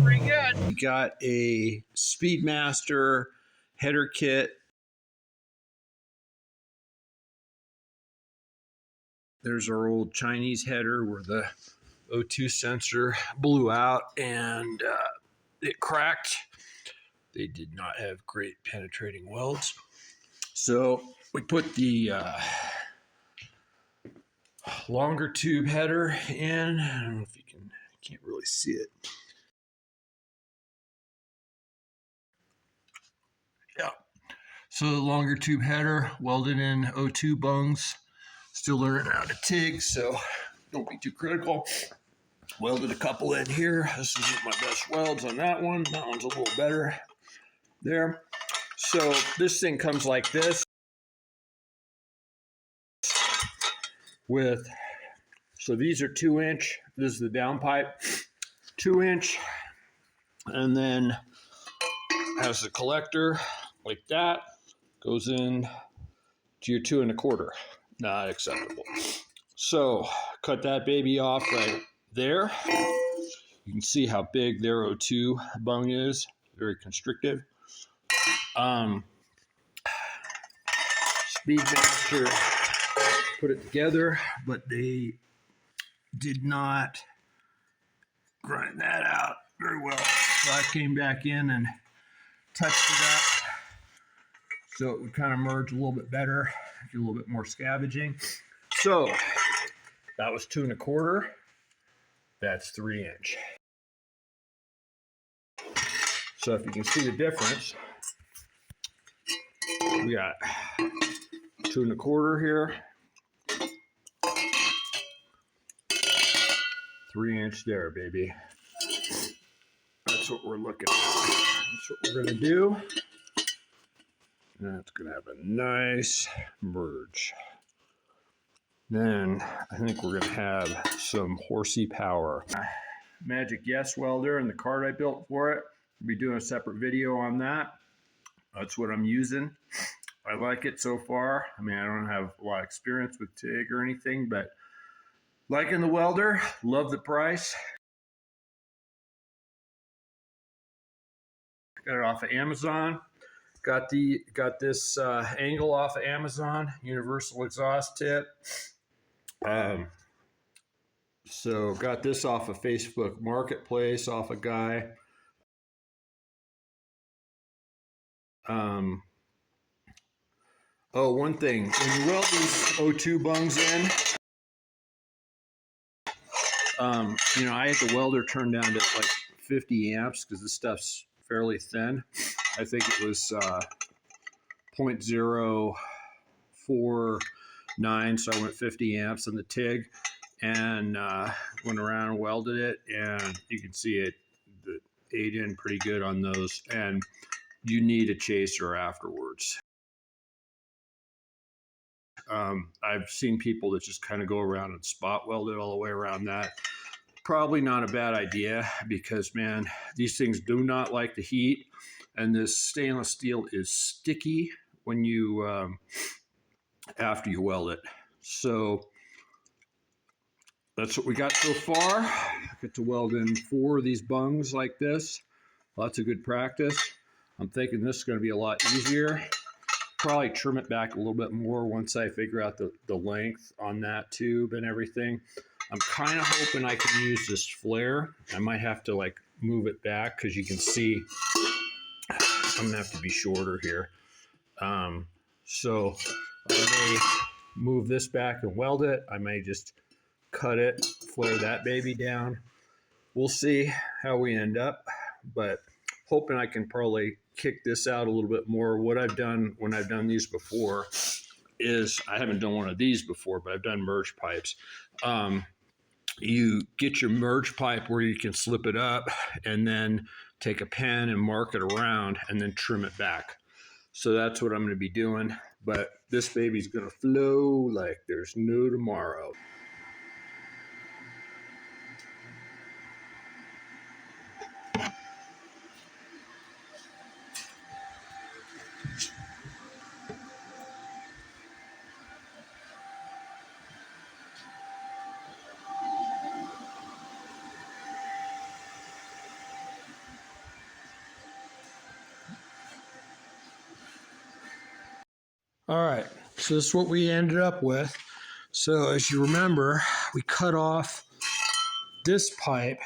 Pretty good. We got a Speedmaster header kit. There's our old Chinese header where the O2 sensor blew out and it cracked. They did not have great penetrating welds. So we put the longer tube header in. I don't know if you can't really see it. Yeah. So the longer tube header welded in O2 bungs. Still learning how to TIG, so don't be too critical. Welded a couple in here. This isn't my best welds on that one. That one's a little better there. So this thing comes like this with, so these are 2-inch. This is the downpipe, 2-inch, and then has the collector like that, goes in to your 2 1/4. Not acceptable. So cut that baby off right there. You can see how big their O2 bung is, very constrictive. Speedmaster put it together, but they did not grind that out very well. So I came back in and touched it up so it would kind of merge a little bit better, do a little bit more scavenging. So that was 2 1/4. That's 3-inch. So if you can see the difference, we got 2 1/4 here, 3-inch there, baby. That's what we're looking at. That's what we're gonna do. That's gonna have a nice merge. Then I think we're gonna have some horsey power. Magic YesWelder and the card I built for it. I'll be doing a separate video on that. That's what I'm using. I like it so far. I mean, I don't have a lot of experience with TIG or anything, but liking the welder, love the price. Got it off of Amazon. Got this angle off of Amazon, universal exhaust tip. So got this off of Facebook Marketplace off a guy. Oh, one thing, when you weld these O2 bungs in, you know, I had the welder turned down to like 50 amps because this stuff's fairly thin. I think it was 0.049, so I went 50 amps on the TIG and went around and welded it, and you can see it ate in pretty good on those, and you need a chaser afterwards. I've seen people that just kind of go around and spot weld it all the way around that. Probably not a bad idea because, man, these things do not like the heat, and this stainless steel is sticky when you after you weld it. So that's what we got so far. I get to weld in 4 of these bungs like this. Lots of good practice. I'm thinking this is going to be a lot easier. Probably trim it back a little bit more once I figure out the length on that tube and everything. I'm kind of hoping I can use this flare. I might have to like move it back because you can see I'm gonna have to be shorter here. So I may move this back and weld it. I may just cut it, flare that baby down. We'll see how we end up, but hoping I can probably kick this out a little bit more. What I've done when I've done these before is, I haven't done one of these before, but I've done merge pipes. You get your merge pipe where you can slip it up and then take a pen and mark it around and then trim it back. So that's what I'm going to be doing. But this baby's going to flow like there's no tomorrow. All right, so this is what we ended up with. So as you remember, we cut off this pipe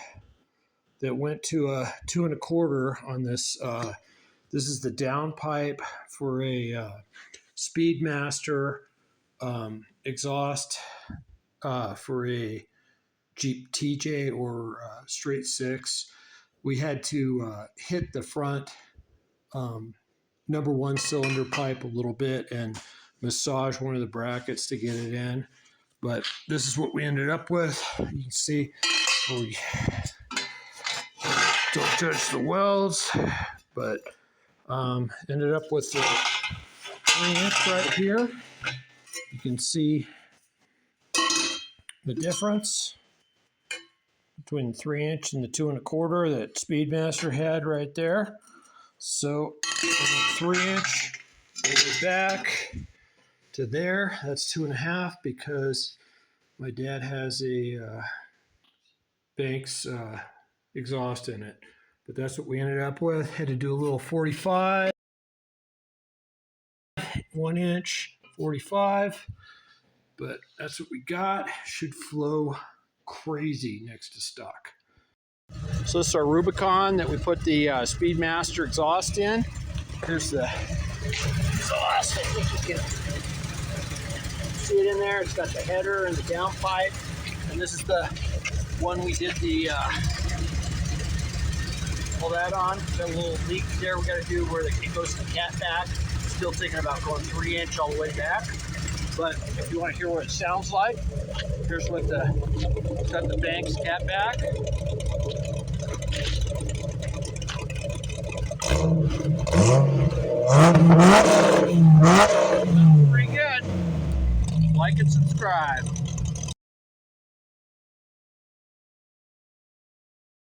that went to a 2 1/4 on this. This is the down pipe for a Speedmaster exhaust for a Jeep TJ or straight 6. We had to hit the front number 1 cylinder pipe a little bit and massage one of the brackets to get it in. But this is what we ended up with. You can see we don't judge the welds, but ended up with the 3-inch right here. You can see the difference between the 3-inch and the 2 1/4 that Speedmaster had right there. So 3-inch all the way back to there, that's 2 1/2 because my dad has a Banks exhaust in it. But that's what we ended up with. Had to do a little 45, 1-inch, 45. But that's what we got. Should flow crazy next to stock. So this is our Rubicon that we put the Speedmaster exhaust in. Here's the exhaust. I think you can see it in there. It's got the header and the downpipe. And this is the one we did the pull that on. Got a little leak there we got to do where it goes to the cat back. Still thinking about going 3-inch all the way back. But if you want to hear what it sounds like, here's what it's got the Banks cat back. Pretty good. Like and subscribe.